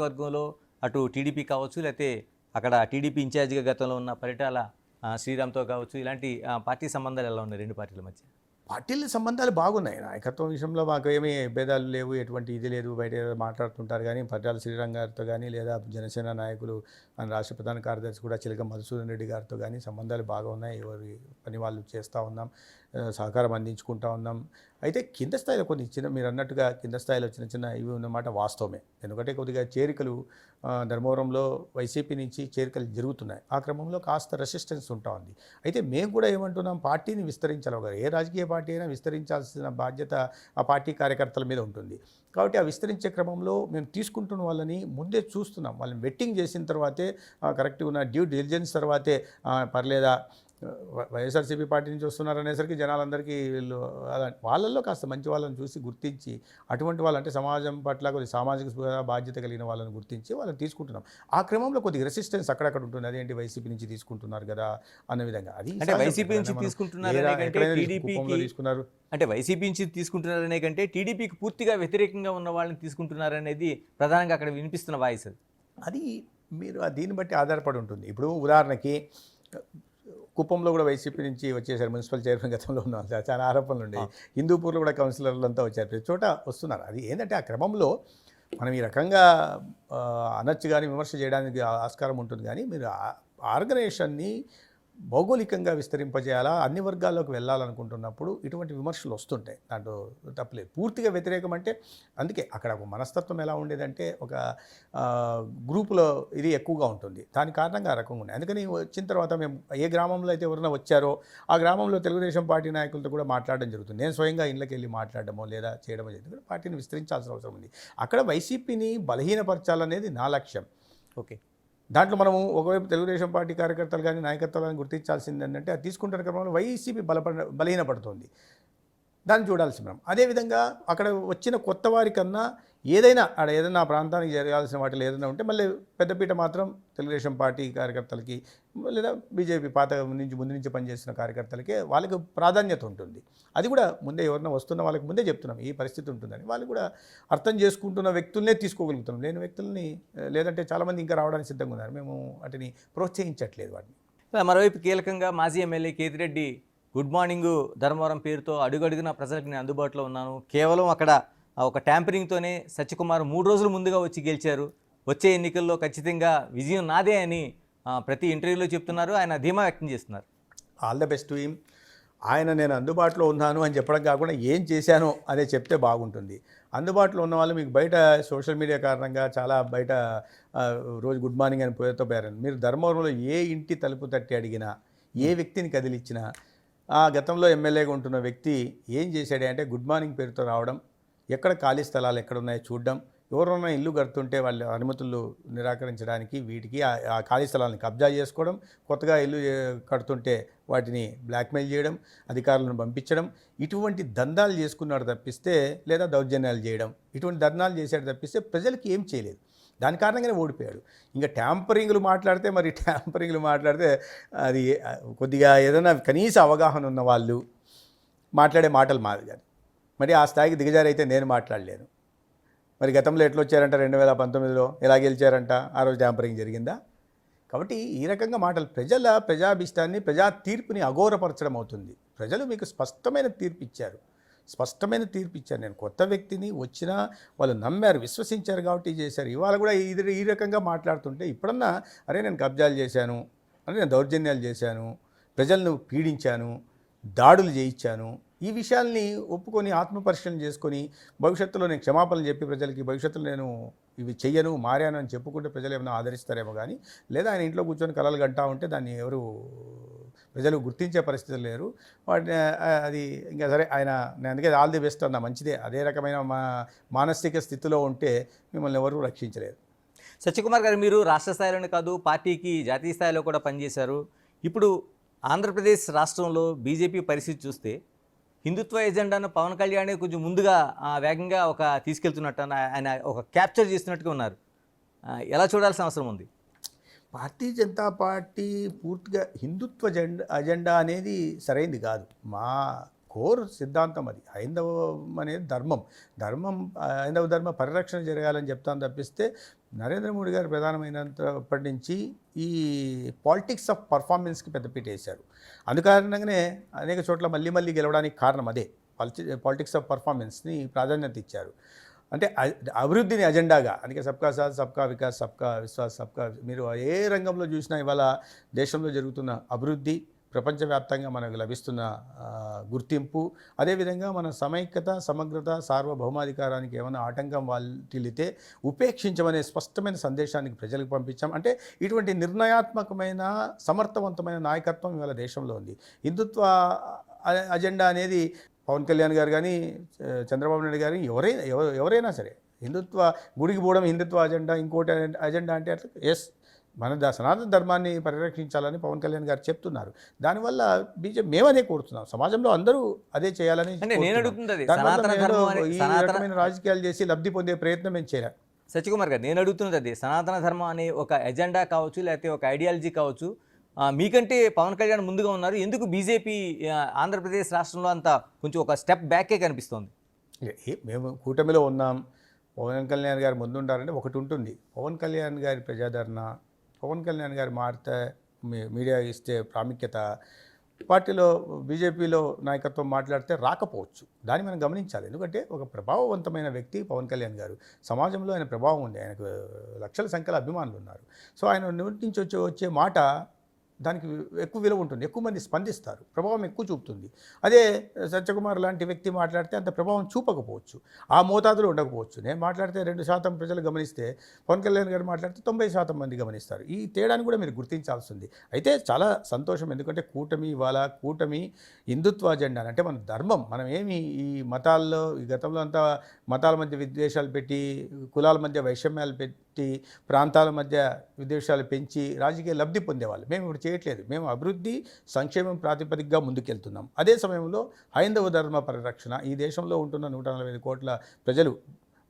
నియోజకవర్గంలో అటు టీడీపీ కావచ్చు, లేకపోతే అక్కడ టీడీపీ ఇన్ఛార్జిగా గతంలో ఉన్న పరిటాల శ్రీరామ్‌తో కావచ్చు, ఇలాంటి పార్టీ సంబంధాలు ఎలా ఉన్నాయి 2 పార్టీల మధ్య? పార్టీల సంబంధాలు బాగున్నాయి. నాయకత్వం విషయంలో మాకు ఏమీ భేదాలు లేవు. ఎటువంటి ఇది లేదు. బయట ఏదో మాట్లాడుతుంటారు కానీ పరిటాల శ్రీరామ్ గారితో కానీ, లేదా జనసేన నాయకులు రాష్ట్ర ప్రధాన కార్యదర్శి కూడా చిలక మధుసూదన్ రెడ్డి గారితో కానీ సంబంధాలు బాగా ఉన్నాయి. ఎవరి పని వాళ్ళు చేస్తూ ఉన్నాం. సహకారం అందించుకుంటూ ఉన్నాం. అయితే కింద స్థాయిలో కొన్ని మీరు అన్నట్టుగా కింద స్థాయిలో చిన్న చిన్న ఇవి ఉన్నమాట వాస్తవమే. ఎందుకంటే కొద్దిగా చేరికలు ధర్మవరంలో వైసీపీ నుంచి చేరికలు జరుగుతున్నాయి. ఆ క్రమంలో కాస్త రెసిస్టెన్స్ ఉంటా ఉంది. అయితే మేము కూడా ఏమంటున్నాం, పార్టీని విస్తరించాలి. ఏ రాజకీయ పార్టీ అయినా విస్తరించాల్సిన బాధ్యత ఆ పార్టీ కార్యకర్తల మీద ఉంటుంది. కాబట్టి ఆ విస్తరించే క్రమంలో మేము తీసుకుంటున్న వాళ్ళని ముందే చూస్తున్నాం. వాళ్ళని వెట్టింగ్ చేసిన తర్వాతే కరెక్ట్గా ఉన్న డ్యూ డిలిజెన్స్ తర్వాతే పర్లేదా వైఎస్ఆర్సీపీ పార్టీ నుంచి వస్తున్నారు అనేసరికి జనాలందరికీ వీళ్ళు వాళ్ళల్లో కాస్త మంచి వాళ్ళని చూసి గుర్తించి, అటువంటి వాళ్ళు అంటే సమాజం పట్ల కొద్ది సామాజిక బాధ్యత కలిగిన వాళ్ళని గుర్తించి వాళ్ళని తీసుకుంటున్నాం. ఆ క్రమంలో కొద్దిగా రెసిస్టెన్స్ అక్కడక్కడ ఉంటుంది. అదేంటి వైసీపీ నుంచి తీసుకుంటున్నారు కదా అన్న విధంగా. అది అంటే వైసీపీ నుంచి తీసుకుంటున్నారు అంటే వైసీపీ నుంచి తీసుకుంటున్నారనే కంటే టీడీపీకి పూర్తిగా వ్యతిరేకంగా ఉన్న వాళ్ళని తీసుకుంటున్నారనేది ప్రధానంగా అక్కడ వినిపిస్తున్న వాయిస్. అది మీరు దీన్ని బట్టి ఆధారపడి ఉంటుంది. ఇప్పుడు ఉదాహరణకి కుప్పంలో కూడా వైసీపీ నుంచి వచ్చేసారు. మున్సిపల్ చైర్మన్ గతంలో ఉన్న చాలా ఆరోపణలు ఉండేవి. హిందూపూర్లో కూడా కౌన్సిలర్లు అంతా వచ్చారు. ప్రతి చోట వస్తున్నారు. అది ఏంటంటే ఆ క్రమంలో మనం ఈ రకంగా అనొచ్చు కానీ విమర్శ చేయడానికి ఆస్కారం ఉంటుంది. కానీ మీరు ఆర్గనైజేషన్ని భౌగోళికంగా విస్తరింపజేయాలా, అన్ని వర్గాల్లోకి వెళ్ళాలనుకుంటున్నప్పుడు ఇటువంటి విమర్శలు వస్తుంటాయి. దాంట్లో తప్పలేదు. పూర్తిగా వ్యతిరేకం అంటే అందుకే అక్కడ ఒక మనస్తత్వం ఎలా ఉండేదంటే ఒక గ్రూపులో ఇది ఎక్కువగా ఉంటుంది. దాని కారణంగా ఆ రకంగా ఉన్నాయి. అందుకని వచ్చిన తర్వాత మేము ఏ గ్రామంలో అయితే ఎవరైనా వచ్చారో ఆ గ్రామంలో తెలుగుదేశం పార్టీ నాయకులతో కూడా మాట్లాడడం జరుగుతుంది. నేను స్వయంగా ఇళ్ళకి వెళ్ళి మాట్లాడడమో లేదా చేయడమో జరుగుతుంది. పార్టీని విస్తరించాల్సిన అవసరం ఉంది. అక్కడ వైసీపీని బలహీనపరచాలనేది నా లక్ష్యం. ఓకే, దాంట్లో మనము ఒకవైపు తెలుగుదేశం పార్టీ కార్యకర్తలు కానీ నాయకత్వాలను గుర్తించాల్సింది ఏంటంటే అది తీసుకుంటున్న క్రమంలో వైసీపీ బలహీనపడుతుంది. దాన్ని చూడాల్సి మనం. అదేవిధంగా అక్కడ వచ్చిన కొత్త వారికన్నా ఏదైనా ఏదైనా ప్రాంతానికి జరగాల్సిన వాటిలో ఏదైనా ఉంటే మళ్ళీ పెద్దపీట మాత్రం తెలుగుదేశం పార్టీ కార్యకర్తలకి లేదా బీజేపీ ముందు నుంచి పనిచేస్తున్న కార్యకర్తలకే వాళ్ళకి ప్రాధాన్యత ఉంటుంది. అది కూడా ముందే ఎవరైనా వస్తున్న వాళ్ళకి ముందే చెప్తున్నాం ఈ పరిస్థితి ఉంటుందని. వాళ్ళు కూడా అర్థం చేసుకుంటున్న వ్యక్తులనే తీసుకోగలుగుతున్నాం. లేని వ్యక్తుల్ని లేదంటే చాలామంది ఇంకా రావడానికి సిద్ధంగా ఉన్నారు. మేము వాటిని ప్రోత్సహించట్లేదు వాటిని. మరోవైపు కీలకంగా మాజీ MLA Kethireddy good morning Dharmavaram పేరుతో అడుగడుగున ప్రజలకు నేను అందుబాటులో ఉన్నాను, కేవలం అక్కడ ఒక ట్యాంపరింగ్తోనే సత్యకుమార్ 3 రోజుల ముందుగా వచ్చి గెలిచారు, వచ్చే ఎన్నికల్లో ఖచ్చితంగా విజయం నాదే అని ప్రతి ఇంటర్వ్యూలో చెప్తున్నారు. ఆయన ధీమా వ్యక్తం చేస్తున్నారు. All the best to him. ఆయన నేను అందుబాటులో ఉన్నాను అని చెప్పడం కాకుండా ఏం చేశానో అదే చెప్తే బాగుంటుంది. అందుబాటులో ఉన్న వాళ్ళు మీకు బయట సోషల్ మీడియా కారణంగా చాలా బయట రోజు గుడ్ మార్నింగ్ అని పేరుతో పేరండి. మీరు ధర్మవరంలో ఏ ఇంటి తలుపు తట్టి అడిగినా, ఏ వ్యక్తిని కదిలిచ్చినా ఆ గతంలో ఎమ్మెల్యేగా ఉంటున్న వ్యక్తి ఏం చేశాడే అంటే గుడ్ మార్నింగ్ పేరుతో రావడం, ఎక్కడ ఖాళీ స్థలాలు ఎక్కడున్నాయో చూడడం, ఎవరైనా ఇల్లు కడుతుంటే వాళ్ళ అనుమతులు నిరాకరించడానికి వీటికి ఆ ఖాళీ స్థలాలను కబ్జా చేసుకోవడం, కొత్తగా ఇల్లు కడుతుంటే వాటిని బ్లాక్మెయిల్ చేయడం, అధికారులను పంపించడం, ఇటువంటి దందాలు చేసుకున్నాడు తప్పిస్తే, లేదా దౌర్జన్యాలు చేయడం, ఇటువంటి దందాలు చేశాడు తప్పిస్తే ప్రజలకి ఏం చేయలేదు. దాని కారణంగానే ఓడిపోయాడు. ఇంకా ట్యాంపరింగ్లు మాట్లాడితే అది కొద్దిగా ఏదైనా కనీస అవగాహన ఉన్న వాళ్ళు మాట్లాడే మాటలు మాది కాదు. మరి ఆ స్థాయికి దిగజారైతే నేను మాట్లాడలేను. మరి గతంలో ఎట్లా వచ్చారంట 2019లో ఎలా గెలిచారంట, ఆ రోజు ట్యాంపరింగ్ జరిగిందా? కాబట్టి ఈ రకంగా మాటలు ప్రజాభిష్టాన్ని ప్రజా తీర్పుని అఘోరపరచడం అవుతుంది. ప్రజలు మీకు స్పష్టమైన తీర్పు ఇచ్చారు. నేను కొత్త వ్యక్తిని వచ్చినా వాళ్ళు నమ్మారు, విశ్వసించారు కాబట్టి చేశారు. ఇవాళ కూడా ఈ రకంగా మాట్లాడుతుంటే ఇప్పుడన్నా అరే నేను కబ్జాలు చేశాను, అరే నేను దౌర్జన్యాలు చేశాను, ప్రజలను పీడించాను, దాడులు చేయించాను, ఈ విషయాల్ని ఒప్పుకొని ఆత్మపరిశీలన చేసుకొని భవిష్యత్తులో నేను క్షమాపణలు చెప్పి ప్రజలకి భవిష్యత్తులో నేను ఇవి చెయ్యను, మారాను అని చెప్పుకుంటే ప్రజలు ఏమైనా ఆదరిస్తారేమో. కానీ లేదా ఆయన ఇంట్లో కూర్చొని కలలు గంటా ఉంటే దాన్ని ఎవరు ప్రజలు గుర్తించే పరిస్థితులు లేరు. వాటిని అది ఇంకా సరే ఆయన నేను అందుకే ఆల్ ది బెస్ట్ అన్న మంచిదే. అదే రకమైన మానసిక స్థితిలో ఉంటే మిమ్మల్ని ఎవరు రక్షించలేరు. సత్యకుమార్ గారు, మీరు రాష్ట్ర స్థాయిలోనే కాదు పార్టీకి జాతీయ స్థాయిలో కూడా పనిచేశారు. ఇప్పుడు ఆంధ్రప్రదేశ్ రాష్ట్రంలో బీజేపీ పరిస్థితి చూస్తే హిందుత్వ ఎజెండాను పవన్ కళ్యాణ్ కొంచెం ముందుగా వేగంగా తీసుకెళ్తున్నట్టు ఆయన ఒక క్యాప్చర్ చేస్తున్నట్టుగా ఉన్నారు. ఎలా చూడాల్సిన అవసరం ఉంది? భారతీయ జనతా పార్టీ పూర్తిగా హిందుత్వ అజెండా అనేది సరైనది కాదు. మా కోర్ సిద్ధాంతం అది. హైందవం అనేది హైందవ ధర్మ పరిరక్షణ జరగాలని చెప్తాను తప్పిస్తే నరేంద్ర మోడీ గారు ప్రధానమైనప్పటి నుంచి ఈ పాలిటిక్స్ ఆఫ్ పర్ఫార్మెన్స్కి పెద్దపీట వేశారు. అందుకారణంగానే అనేక చోట్ల మళ్ళీ మళ్ళీ గెలవడానికి కారణం అదే. పాలిటిక్స్ ఆఫ్ పర్ఫార్మెన్స్ని ప్రాధాన్యత ఇచ్చారు. అంటే అభివృద్ధిని అజెండాగా, అందుకే సబ్కా సాత్ సబ్కా వికాస్ సబ్కా విశ్వాస్ సబ్కా, మీరు ఏ రంగంలో చూసినా ఇవాళ దేశంలో జరుగుతున్న అభివృద్ధి, ప్రపంచవ్యాప్తంగా మనకు లభిస్తున్న గుర్తింపు, అదేవిధంగా మన సమైక్యత, సమగ్రత, సార్వభౌమాధికారానికి ఏమైనా ఆటంకం వాటిల్లితే ఉపేక్షించమనే స్పష్టమైన సందేశానికి ప్రజలకు పంపించాం. అంటే ఇటువంటి నిర్ణయాత్మకమైన సమర్థవంతమైన నాయకత్వం ఇవాళ దేశంలో ఉంది. హిందుత్వ అజెండా అనేది పవన్ కళ్యాణ్ గారు కానీ, చంద్రబాబు నాయుడు గారు ఎవరైనా సరే, హిందుత్వ గుడికి పోవడం హిందుత్వ అజెండా, ఇంకోటి అజెండా అంటే అట్లా ఎస్, మన సనాతన ధర్మాన్ని పరిరక్షించాలని పవన్ కళ్యాణ్ గారు చెప్తున్నారు. దానివల్ల బీజేపీ మేమదే కోరుతున్నాం, సమాజంలో అందరూ అదే చేయాలని. నేను అడుగుతుంది ఈ రకమైన రాజకీయాలు చేసి లబ్ధి పొందే ప్రయత్నం మేము చేయాలి. సత్యకుమార్ గారు, నేను అడుగుతున్నది అది, సనాతన ధర్మం అనే ఒక ఎజెండా కావచ్చు, లేకపోతే ఒక ఐడియాలజీ కావచ్చు, మీకంటే పవన్ కళ్యాణ్ ముందుగా ఉన్నారు, ఎందుకు బీజేపీ ఆంధ్రప్రదేశ్ రాష్ట్రంలో అంత కొంచెం ఒక స్టెప్ బ్యాకే కనిపిస్తోంది? మేము కూటమిలో ఉన్నాం, పవన్ కళ్యాణ్ గారు ముందుంటారంటే ఒకటి ఉంటుంది, పవన్ కళ్యాణ్ గారి ప్రజాదరణ, పవన్ కళ్యాణ్ గారి మారితే మీడియా ఇస్తే ప్రాముఖ్యత, పార్టీలో బీజేపీలో నాయకత్వం మాట్లాడితే రాకపోవచ్చు. దాన్ని మనం గమనించాలి. ఎందుకంటే ఒక ప్రభావవంతమైన వ్యక్తి పవన్ కళ్యాణ్ గారు, సమాజంలో ఆయన ప్రభావం ఉంది, ఆయనకు లక్షల సంఖ్యలో అభిమానులు ఉన్నారు. సో ఆయన నోటి నుంచి వచ్చే మాట దానికి ఎక్కువ విలువ ఉంటుంది, ఎక్కువ మంది స్పందిస్తారు, ప్రభావం ఎక్కువ చూపుతుంది. అదే సత్యకుమార్ లాంటి వ్యక్తి మాట్లాడితే అంత ప్రభావం చూపకపోవచ్చు, ఆ మోతాదులో ఉండకపోవచ్చు. నేను మాట్లాడితే 2% ప్రజలు గమనిస్తే, పవన్ కళ్యాణ్ గారు మాట్లాడితే 90% మంది గమనిస్తారు. ఈ తేడాను కూడా మీరు గుర్తించాల్సి ఉంది. అయితే చాలా సంతోషం, ఎందుకంటే కూటమి హిందుత్వ అజెండా అంటే మన ధర్మం, మనం ఏమి ఈ మతాల్లో, ఈ గతంలో అంతా మతాల మధ్య విద్వేషాలు పెట్టి, కులాల మధ్య వైషమ్యాలు పెట్టి, ప్రాంతాల మధ్య విద్వేషాలు పెంచి రాజకీయ లబ్ధి పొందేవాళ్ళు. మేము ఇప్పుడు చేయట్లేదు. మేము అభివృద్ధి, సంక్షేమం ప్రాతిపదికగా ముందుకెళ్తున్నాం. అదే సమయంలో హైందవ ధర్మ పరిరక్షణ, ఈ దేశంలో ఉంటున్న 145 కోట్ల ప్రజలు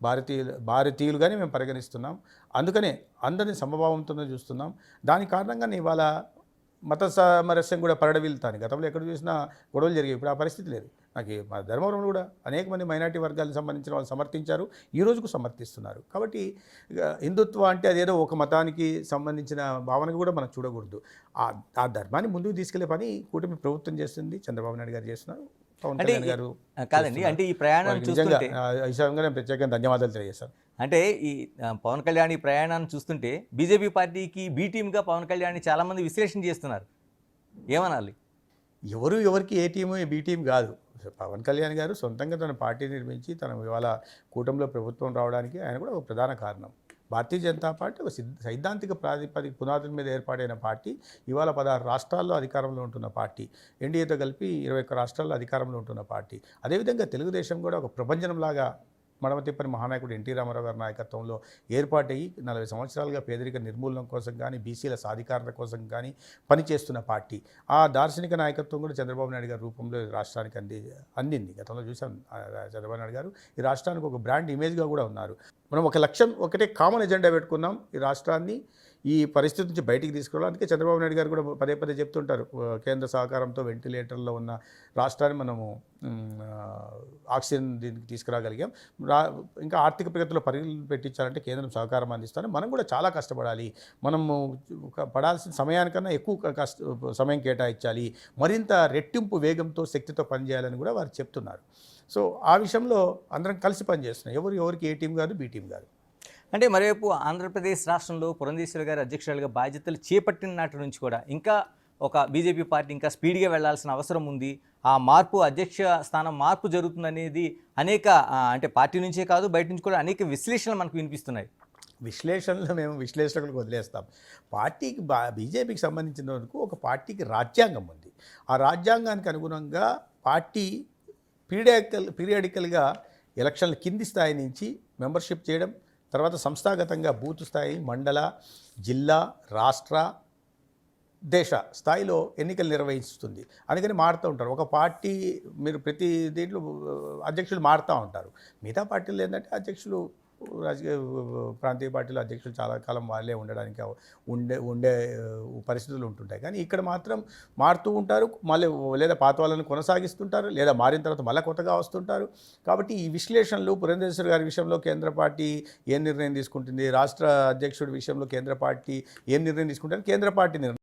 భారతీయులుగానే మేము పరిగణిస్తున్నాం. అందుకనే అందరినీ సమభావంతోనే చూస్తున్నాం. దాని కారణంగానే ఇవాళ మత సామరస్యం కూడా పరడవిల్తాను. గతంలో ఎక్కడ చూసినా గొడవలు జరిగాయి, ఇప్పుడు ఆ పరిస్థితి లేదు. నాకు మా ధర్మవరంలో కూడా అనేక మంది మైనార్టీ వర్గాలకు సంబంధించిన వాళ్ళు సమర్థించారు, ఈ రోజుకు సమర్థిస్తున్నారు. కాబట్టి హిందుత్వ అంటే అదేదో ఒక మతానికి సంబంధించిన భావనగా కూడా మనం చూడకూడదు. ఆ ధర్మాన్ని ముందుకు తీసుకెళ్లే పని కూటమి ప్రభుత్వం చేస్తుంది, చంద్రబాబు నాయుడు గారు చేస్తున్నారు, పవన్ కళ్యాణ్ గారు కాదండి. అంటే ఈ ప్రయాణం చూస్తుంటే నేను ప్రత్యేకంగా ధన్యవాదాలు తెలియజేస్తాను. అంటే ఈ పవన్ కళ్యాణ్ ఈ ప్రయాణాన్ని చూస్తుంటే బీజేపీ పార్టీకి బీ టీమ్గా పవన్ కళ్యాణ్ చాలామంది విశ్లేషణ చేస్తున్నారు, ఏమనాలి? ఎవరికి ఏ టీము బీ టీం కాదు. పవన్ కళ్యాణ్ గారు సొంతంగా తన పార్టీ నిర్మించి తన ఇవాళ కూటమిలో ప్రభుత్వం రావడానికి ఆయన కూడా ఒక ప్రధాన కారణం. భారతీయ జనతా పార్టీ ఒక సైద్ధాంతిక ప్రాతిపదిక పునాదుల మీద ఏర్పాటైన పార్టీ, ఇవాళ 16 రాష్ట్రాల్లో అధికారంలో ఉంటున్న పార్టీ, ఎన్డీఏతో కలిపి 21 రాష్ట్రాల్లో అధికారంలో ఉంటున్న పార్టీ. అదేవిధంగా తెలుగుదేశం కూడా ఒక ప్రభంజనంలాగా మడమ తిప్పని మహానాయకుడు ఎన్టీ రామారావు గారి నాయకత్వంలో ఏర్పాటయ్యి 40 సంవత్సరాలుగా పేదరిక నిర్మూలన కోసం కానీ, బీసీల సాధికారత కోసం కానీ పనిచేస్తున్న పార్టీ. ఆ దార్శనిక నాయకత్వం కూడా చంద్రబాబు నాయుడు గారి రూపంలో రాష్ట్రానికి అందింది. గతంలో చూసాం, చంద్రబాబు నాయుడు గారు ఈ రాష్ట్రానికి ఒక బ్రాండ్ ఇమేజ్గా కూడా ఉన్నారు. మనం ఒక లక్ష్యం, ఒకటే కామన్ ఎజెండా పెట్టుకున్నాం, ఈ రాష్ట్రాన్ని ఈ పరిస్థితి నుంచి బయటికి తీసుకురావడం. అందుకే చంద్రబాబు నాయుడు గారు కూడా పదే చెప్తుంటారు, కేంద్ర సహకారంతో వెంటిలేటర్లో ఉన్న రాష్ట్రాన్ని మనము ఆక్సిజన్ దీనికి తీసుకురాగలిగాం. ఇంకా ఆర్థిక ప్రగతిలో పరిగణలు పెట్టించాలంటే కేంద్రం సహకారం అందిస్తాను. మనం కూడా చాలా కష్టపడాలి, మనము పడాల్సిన సమయానికన్నా ఎక్కువ సమయం కేటాయించాలి, మరింత రెట్టింపు వేగంతో శక్తితో పనిచేయాలని కూడా వారు చెప్తున్నారు. సో ఆ విషయంలో అందరం కలిసి పనిచేస్తున్నాం, ఎవరికి ఏ టీం కాదు, బీ టీం కాదు. అంటే మరోవైపు ఆంధ్రప్రదేశ్ రాష్ట్రంలో పురంధేశ్వరి గారు అధ్యక్షురాలుగా బాధ్యతలు చేపట్టిన నాటి నుంచి కూడా ఇంకా ఒక బీజేపీ పార్టీ ఇంకా స్పీడ్గా వెళ్లాల్సిన అవసరం ఉంది, ఆ మార్పు, అధ్యక్ష స్థానం మార్పు జరుగుతుందనేది అనేక అంటే పార్టీ నుంచే కాదు బయట నుంచి కూడా అనేక విశ్లేషణలు మనకు వినిపిస్తున్నాయి. విశ్లేషణలు మేము విశ్లేషకులకు వదిలేస్తాం. పార్టీకి బీజేపీకి సంబంధించిన వరకు ఒక పార్టీకి రాజ్యాంగం ఉంది. ఆ రాజ్యాంగానికి అనుగుణంగా పార్టీ పీరియాడికల్గా ఎలక్షన్ల కింది స్థాయి నుంచి మెంబర్షిప్ చేయడం, తర్వాత సంస్థాగతంగా బూత్ స్థాయి, మండల, జిల్లా, రాష్ట్ర, దేశ స్థాయిలో ఎన్నికలు నిర్వహిస్తుంది. అందుకని మారుతూ ఉంటారు. ఒక పార్టీ మీరు ప్రతి దీంట్లో అధ్యక్షులు మారుతూ ఉంటారు. మిగతా పార్టీలు ఏంటంటే అధ్యక్షులు రాజకీయ ప్రాంతీయ పార్టీల అధ్యక్షులు చాలా కాలం వాళ్ళే ఉండడానికి ఉండే పరిస్థితులు ఉంటుంటాయి. కానీ ఇక్కడ మాత్రం మారుతూ ఉంటారు, మళ్ళీ లేదా పాత వాళ్ళని కొనసాగిస్తుంటారు, లేదా మారిన తర్వాత మళ్ళీ కొత్తగా వస్తుంటారు. కాబట్టి ఈ విశ్లేషణలు పురంధేశ్వరి గారి విషయంలో కేంద్ర పార్టీ ఏం నిర్ణయం తీసుకుంటుంది, రాష్ట్ర అధ్యక్షుడి విషయంలో కేంద్ర పార్టీ ఏం నిర్ణయం తీసుకుంటుంది, కేంద్ర పార్టీ నిర్ణయం